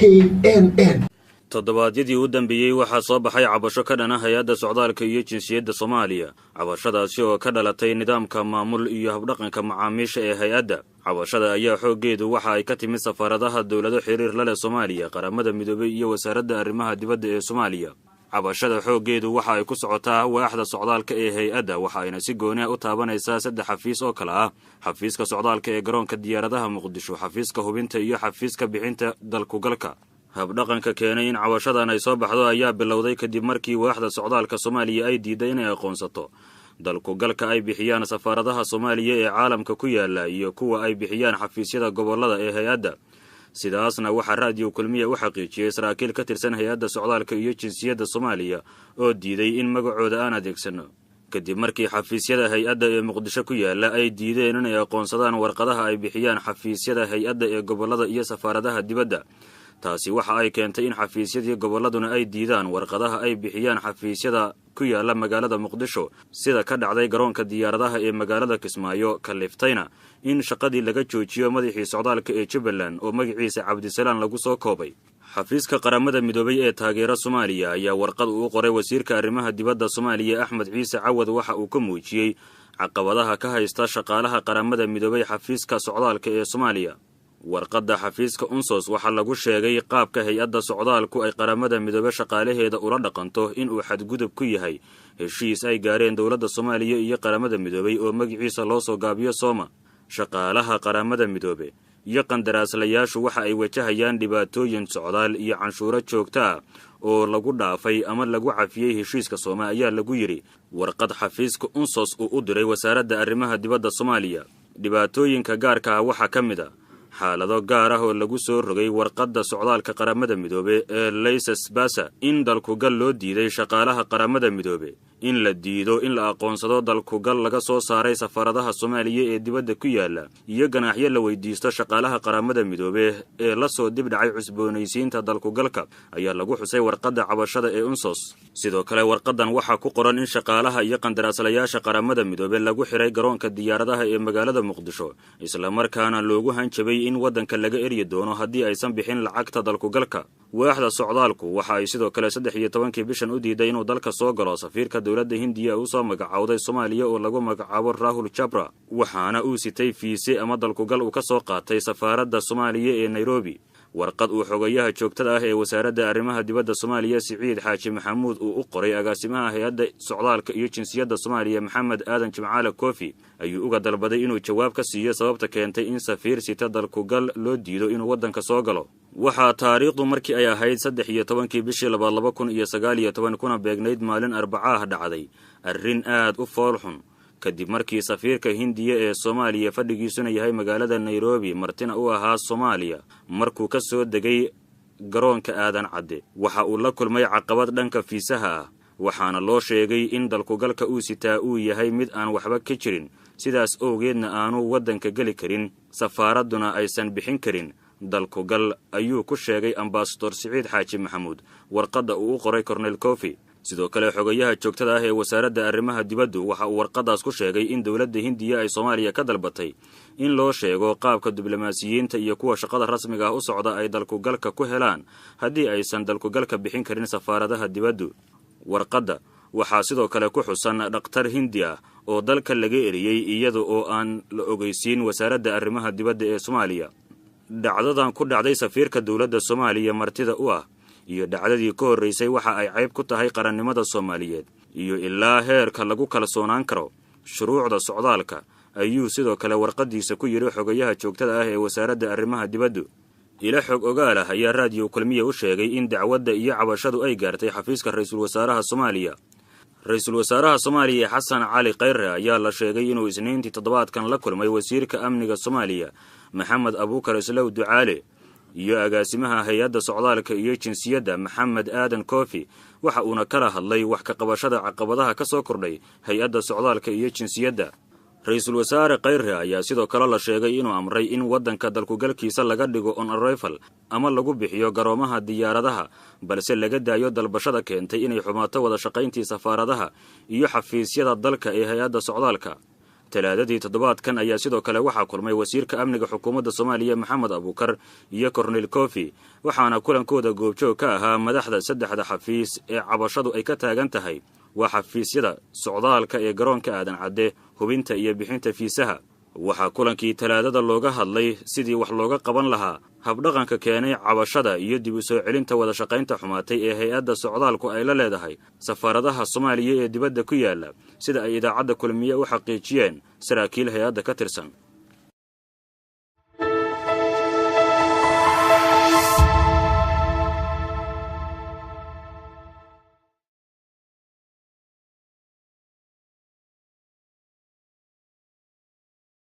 knn. toddobaadyadii u dambeeyey waxaa soo baxay cabasho ka dhana hay-adda socdaalka iyo jinsiyadda Soomaaliya. Cabashadaasi oo ka dhalatay nidaamka maamul iyo habdhaqanka macaamiisha ee hay-adda. Cabashada ayaa xooggeedu waxa ay ka timid safaaradaha dawlado xiriir la leh Soomaaliya, qaramada midoobay iyo wasaaradda arrimaha dibadda ee Soomaaliya. cabashada xooggeedu waxa ay ku socotaa waaxda socdaalka ee hay-adda waxa ayna si gooni ah u taabanaysaa 3 xafiis oo kala ah xafiiska socdaalka ee garoonka diyaaradaha Muqdisho, xafiiska hubinta iyo xafiiska bixinta dalku-galka. habdhaqanka keenay in cabashadan ay soo baxdo ayaa bilowday kadib markii waaxda socdaalka Soomaaliya ay diiday inay aqoonsato dalku-galka ay bixiyaan safaaradaha Soomaaliya ee caalamka ku yaala iyo kuwa ay bixiyaan xafiisyada gobolada ee hay-adda. sidaasna waxa raadiyo kulmiye u xaqiijiyay saraakiil ka tirsan hay-adda socdaalka iyo jinsiyadda Soomaaliya oo diiday in magacooda aan adeegsano kadib markii xafiisyada hay-adda ee Muqdisho ku yaala ay diideen inay aqoonsadaan warqadaha ay bixiyaan xafiisyada hay-adda ee gobolada iyo safaaradaha dibadda. taasi waxa ay keentay in xafiisyadii goboladuna ay diidaan warqadaha ay bixiyaan xafiisyada ku yaala magaalada Muqdisho, sida ka dhacday garoonka diyaaradaha ee magaalada Kismaayo kaliftayna in shaqadii laga joojiyo madaxii socdaalka ee Jubbaland oo magaciisa Cabdisalaan lagu soo koobay. xafiiska qaramada midoobay ee taageera Soomaaliya ayaa warqad u qoray wasiirka arrimaha dibadda Soomaaliya Axmed Ciise Cawad waxa uu ka muujiyay caqabadaha ka haysta shaqaalaha qaramada midoobay xafiiska socdaalka ee Soomaaliya. warqadda xafiiska UNSOS waxa lagu sheegay qaabka hay-adda socdaalku ay qaramada midoobe shaqaalaheeda ula dhaqanto in uu xadgudub ku yahay heshiis ay gaareen dawladda Soomaaliya iyo qaramada midoobay oo magaciisa loo soo gaabiyo Sooma. shaqaalaha qaramada midoobe iyo qandaraaslayaashu waxa ay wajahayaan dhibaatooyin socdaal iyo canshuuro joogto ah oo lagu dhaafay ama lagu cafiyay heshiiska Sooma ayaa lagu yiri warqad xafiiska UNSOS uu u diray wasaaradda arrimaha dibadda Soomaaliya. dhibaatooyinka gaarka ah waxa ka mid ah xaalado gaar ah oo lagu soo rogay warqadda socdaalka qaramada midoobe ee Laysas Basa in dalku-gal loo diiday shaqaalaha qaramada midoobe, in la diido in la aqoonsado dalku-gal laga soo saaray safaaradaha Soomaaliya ee dibadda ku yaala, iyo ganaaxyo la weydiisto shaqaalaha qaramada midoobe ee la soo dib dhacay cusboonaysiinta dalku-galka ayaa lagu xusay warqadda cabashada ee UNSOS. sidoo kale warqadan waxa ku qoran in shaqaalaha iyo qandaraaslayaasha qaramada midoobe lagu xiray garoonka diyaaradaha ee magaalada Muqdisho, isla markaana loogu hanjabay in wadanka laga eriyo doono haddii aysan bixin lacagta dalku-galka. waaxda socdaalku waxa ay sidoo kale 13 bishan u diiday inuu dalka soo galo safiirka dawladda Hindiya uu soo magacawday Soomaaliya oo lagu magacaabo Rahul Chhabra, waxaana uu sitay fiise ama dalku-gal uu ka soo qaatay safaaradda Soomaaliya ee Nairobi. warqad uu xogayaha joogtada ah ee wasaaradda arrimaha dibadda Soomaaliya Siciid Xaaji Maxamuud uu u qoray agaasimaha hay-adda socdaalka iyo jinsiyadda Soomaaliya Maxamed Aadan Jimcaale Koofi ayuu uga dalbaday inuu jawaab ka siiyo sababta keentay in safiir sita dalku-gal loo diido inuu wadanka soo galo. waxaa taariikhdu markii ay ahayd 13 bishii 2019 kuna beegnayd maalin Arbacaah dhacday arrin aad u fool xun kadib markii safiirka Hindiya ee Soomaaliya fadhigiisuna yahay magaalada Nairobi martina u ahaa Soomaaliya markuu ka soo degay garoonka Aadan Cadde waxa uu la kulmay caqabad dhanka fiisaha ah, waxaana loo sheegay in dalku-galka uu sitaa uu yahay mid aan waxba ka jirin, sidaas awgeedna aanu wadanka gali karin, safaaraduna aysan bixin karin dalku-gal ayuu ku sheegay ambassador Siciid Xaaji Maxamuud warqadda uu u qoray Cornel Koofi. sidoo kale xogayaha joogtada ah ee wasaaradda arrimaha dibadda waxa uu warqadaas ku sheegay in dawladda Hindiya ay Soomaaliya ka dalbatay in loo sheego qaabka diblomaasiyiinta iyo kuwa shaqada rasmiga ah u socda ay dalku-galka ku helaan haddii aysan dalku-galka bixin karin safaaradaha dibadda. warqadda waxaa sidoo kale ku xusan dhaqtar Hindi ah oo dalka laga eriyay iyada oo aan la ogeysiin wasaaradda arrimaha dibadda ee Soomaaliya. dhacdadan ku dhacday safiirka dawladda Soomaaliya martida u ah iyo dhacdadii ka horeysay waxa ay cayb ku tahay qarannimada Soomaaliyeed iyo ilaa heerka lagu kalsoonaan karo shuruucda socdaalka ayuu sidoo kale warqadiisa ku yiri xogayaha joogtada ah ee wasaaradda arrimaha dibadda. ila xog ogaal ah ayaa raadiyo kulmiye u sheegay in dacwadda iyo cabashadu ay gaartay xafiiska ra'iisul wasaaraha Soomaaliya. ra'iisul wasaaraha Soomaaliya Xasan Cali Khayre ayaa la sheegay inuu Isniintii toddobaadkan la kulmay wasiirka amniga Soomaaliya Maxamed Abuukar Islow Ducaale iyo agaasimaha hay-adda socdaalka iyo jinsiyadda Maxamed Aadan Koofi, waxa uuna kala hadlay wax ka qabashada caqabadaha ka soo kordhay hay-adda socdaalka iyo jinsiyadda. ra'iisul wasaare Khayre ayaa sidoo kale la sheegay inuu amray in wadanka dalku-galkiisa laga dhigo on arrival ama lagu bixiyo garoomaha diyaaradaha, balse laga daayo dalbashada keentay inay xumaato wada shaqayntii safaaradaha iyo xafiisyada dalka ee hay-adda socdaalka. talaadadii toddobaadkan ayaa sidoo kale waxaa kulmay wasiirka amniga xukuumadda Soomaaliya Maxamed Abuukar iyo Korneyl Kofi waxaana kulankooda goobjoog ka ahaa madaxda saddexda xafiis ee cabashadu ay ka taagan tahay waa xafiisyada socdaalka ee garoonka Aadan Cadde hubinta iyo bixinta fiisaha. waxaa kulankii talaadada looga hadlay sidii wax looga qaban lahaa habdhaqanka keenay cabashada iyo dib u soo celinta wada shaqaynta xumaatay ee hay'adda socdaalku ay la leedahay safaaradaha Soomaaliya ee dibadda ku yaala sida ay idaacadda kulmiye u xaqiijiyeen saraakiil hay'adda ka tirsan.